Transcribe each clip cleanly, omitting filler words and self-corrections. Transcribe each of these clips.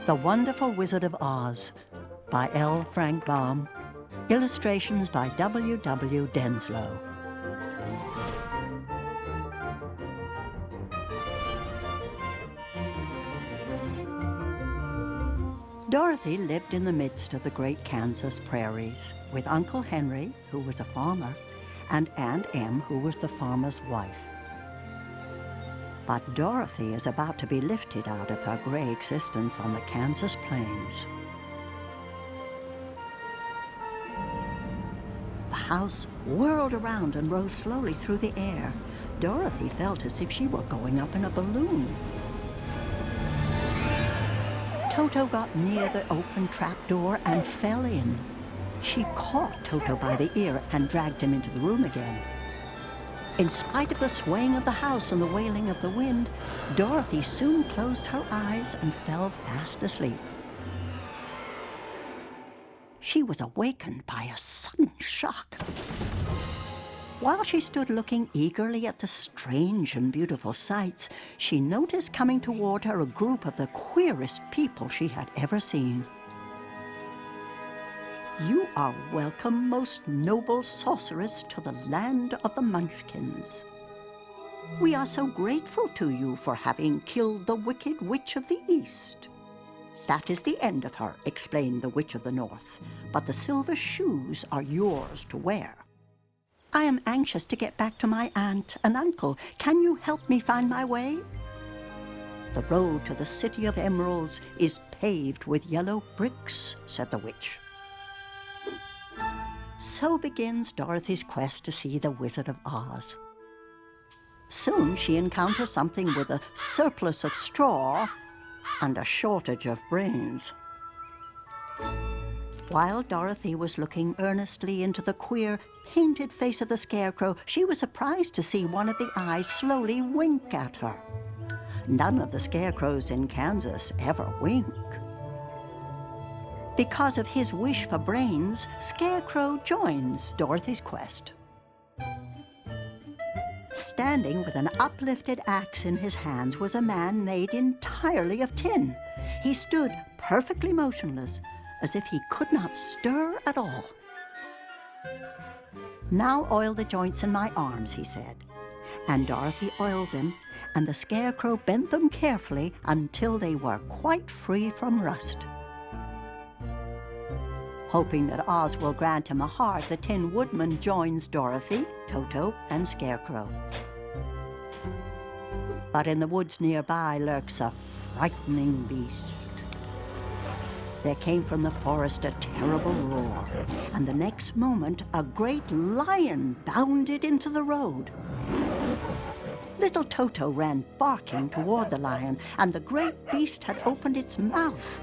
The Wonderful Wizard of Oz by L. Frank Baum. Illustrations by W. W. Denslow. Dorothy lived in the midst of the great Kansas prairies with Uncle Henry, who was a farmer, and Aunt Em, who was the farmer's wife. But Dorothy is about to be lifted out of her gray existence on the Kansas plains. The house whirled around and rose slowly through the air. Dorothy felt as if she were going up in a balloon. Toto got near the open trapdoor and fell in. She caught Toto by the ear and dragged him into the room again. In spite of the swaying of the house and the wailing of the wind, Dorothy soon closed her eyes and fell fast asleep. She was awakened by a sudden shock. While she stood looking eagerly at the strange and beautiful sights, she noticed coming toward her a group of the queerest people she had ever seen. "You are welcome, most noble sorceress, to the land of the Munchkins. We are so grateful to you for having killed the wicked witch of the East." "That is the end of her," explained the Witch of the North, "but the silver shoes are yours to wear." "I am anxious to get back to my aunt and uncle. Can you help me find my way?" "The road to the City of Emeralds is paved with yellow bricks," said the witch. So begins Dorothy's quest to see the Wizard of Oz. Soon she encounters something with a surplus of straw and a shortage of brains. While Dorothy was looking earnestly into the queer, painted face of the Scarecrow, she was surprised to see one of the eyes slowly wink at her. None of the scarecrows in Kansas ever wink. Because of his wish for brains, Scarecrow joins Dorothy's quest. Standing with an uplifted axe in his hands was a man made entirely of tin. He stood perfectly motionless, as if he could not stir at all. "Now oil the joints in my arms," he said. And Dorothy oiled them, and the Scarecrow bent them carefully until they were quite free from rust. Hoping that Oz will grant him a heart, the Tin Woodman joins Dorothy, Toto, and Scarecrow. But in the woods nearby lurks a frightening beast. There came from the forest a terrible roar, and the next moment a great lion bounded into the road. Little Toto ran barking toward the lion, and the great beast had opened its mouth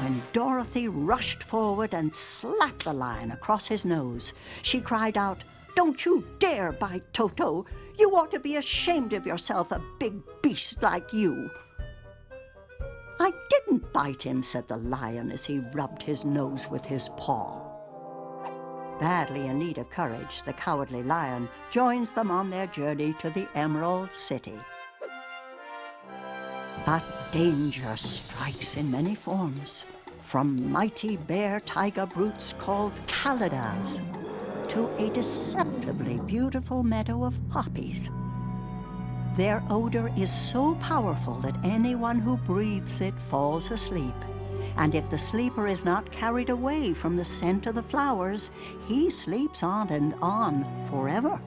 when Dorothy rushed forward and slapped the lion across his nose. She cried out, "Don't you dare bite Toto! You ought to be ashamed of yourself, a big beast like you!" "I didn't bite him," said the lion as he rubbed his nose with his paw. Badly in need of courage, the Cowardly Lion joins them on their journey to the Emerald City. But danger strikes in many forms, from mighty bear tiger brutes called Kalidas to a deceptively beautiful meadow of poppies. Their odor is so powerful that anyone who breathes it falls asleep. And if the sleeper is not carried away from the scent of the flowers, he sleeps on and on forever.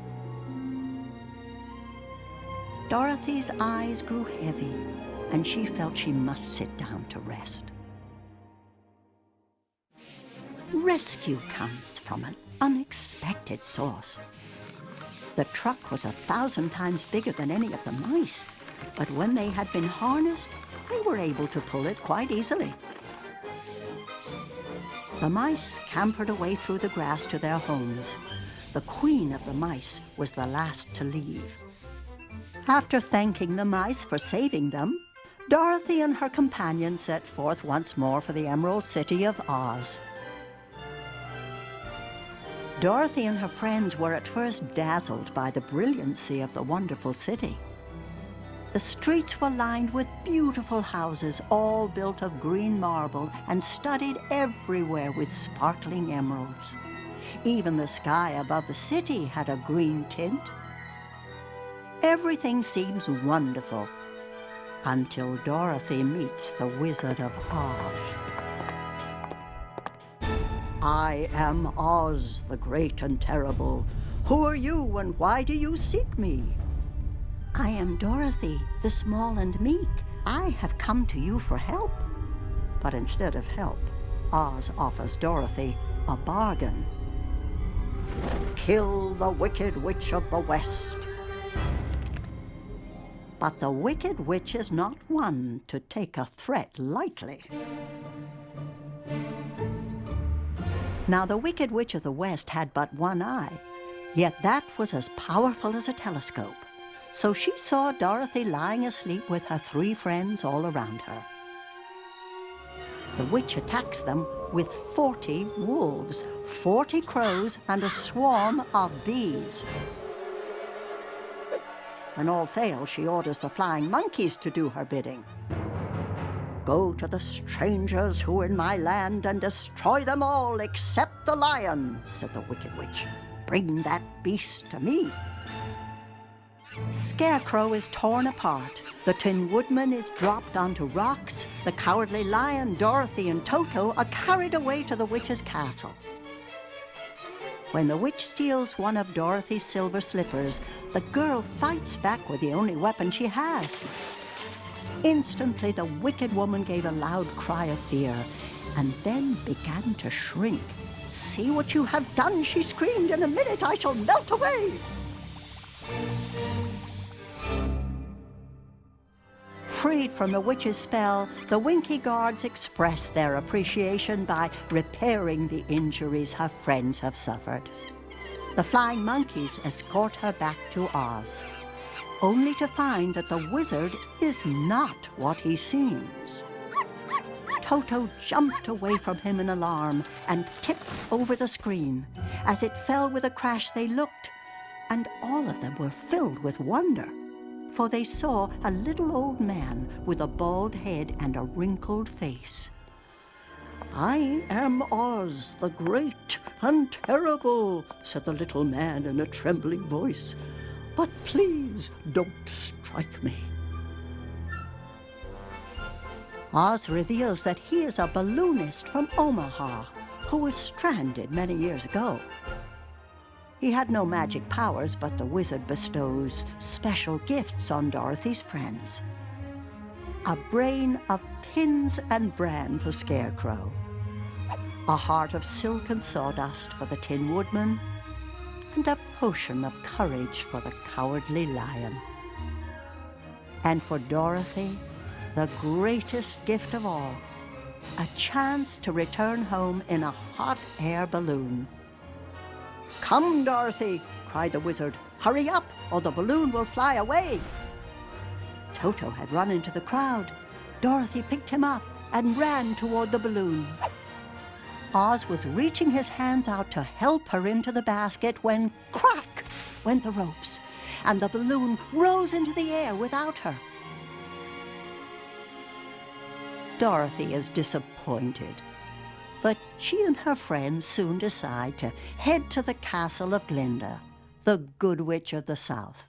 Dorothy's eyes grew heavy, and she felt she must sit down to rest. Rescue comes from an unexpected source. The truck was 1,000 times bigger than any of the mice, but when they had been harnessed, they were able to pull it quite easily. The mice scampered away through the grass to their homes. The queen of the mice was the last to leave. After thanking the mice for saving them, Dorothy and her companion set forth once more for the Emerald City of Oz. Dorothy and her friends were at first dazzled by the brilliancy of the wonderful city. The streets were lined with beautiful houses, all built of green marble and studded everywhere with sparkling emeralds. Even the sky above the city had a green tint. Everything seems wonderful until Dorothy meets the Wizard of Oz. I am Oz, the great and terrible. Who are you and why do you seek me? I am Dorothy, the small and meek. I have come to you for help. But instead of help, Oz offers Dorothy a bargain. Kill the Wicked Witch of the West. But the Wicked Witch is not one to take a threat lightly. Now, the Wicked Witch of the West had but one eye, yet that was as powerful as a telescope. So she saw Dorothy lying asleep with her 3 friends all around her. The witch attacks them with 40 wolves, 40 crows, and a swarm of bees. When all fails, she orders the flying monkeys to do her bidding. Go to the strangers who are in my land and destroy them all except the lion, said the Wicked Witch. Bring that beast to me. Scarecrow is torn apart. The Tin Woodman is dropped onto rocks. The Cowardly Lion, Dorothy, and Toto are carried away to the witch's castle. When the witch steals one of Dorothy's silver slippers, the girl fights back with the only weapon she has. Instantly, the wicked woman gave a loud cry of fear and then began to shrink. See what you have done, she screamed. In a minute I shall melt away. Freed from the witch's spell, the Winky Guards express their appreciation by repairing the injuries her friends have suffered. The flying monkeys escort her back to Oz, only to find that the wizard is not what he seems. Toto jumped away from him in alarm and tipped over the screen. As it fell with a crash, they looked, and all of them were filled with wonder, for they saw a little old man with a bald head and a wrinkled face. I am Oz, the great and terrible, said the little man in a trembling voice. But please don't strike me. Oz reveals that he is a balloonist from Omaha who was stranded many years ago. He had no magic powers, but the wizard bestows special gifts on Dorothy's friends. A brain of pins and bran for Scarecrow, a heart of silk and sawdust for the Tin Woodman, and a potion of courage for the Cowardly Lion. And for Dorothy, the greatest gift of all, a chance to return home in a hot air balloon. Come, Dorothy, cried the wizard. Hurry up, or the balloon will fly away. Toto had run into the crowd. Dorothy picked him up and ran toward the balloon. Oz was reaching his hands out to help her into the basket when crack went the ropes, and the balloon rose into the air without her. Dorothy is disappointed, but she and her friends soon decide to head to the castle of Glinda, the Good Witch of the South.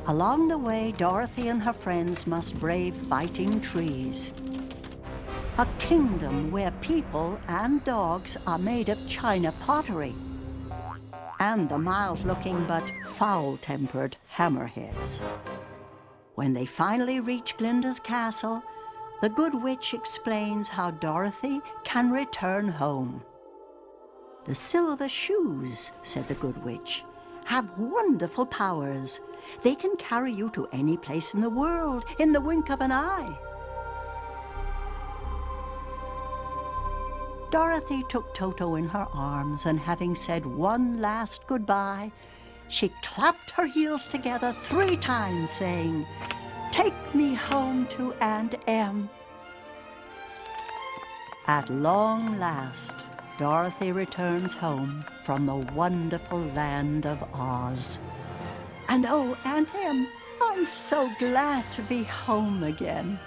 Along the way, Dorothy and her friends must brave fighting trees, a kingdom where people and dogs are made of china pottery, and the mild-looking but foul-tempered hammerheads. When they finally reach Glinda's castle, the Good Witch explains how Dorothy can return home. The silver shoes, said the Good Witch, have wonderful powers. They can carry you to any place in the world in the wink of an eye. Dorothy took Toto in her arms, and having said one last goodbye, she clapped her heels together 3 times, saying, "Take me home to Aunt Em." At long last, Dorothy returns home from the wonderful land of Oz. And oh, Aunt Em, I'm so glad to be home again.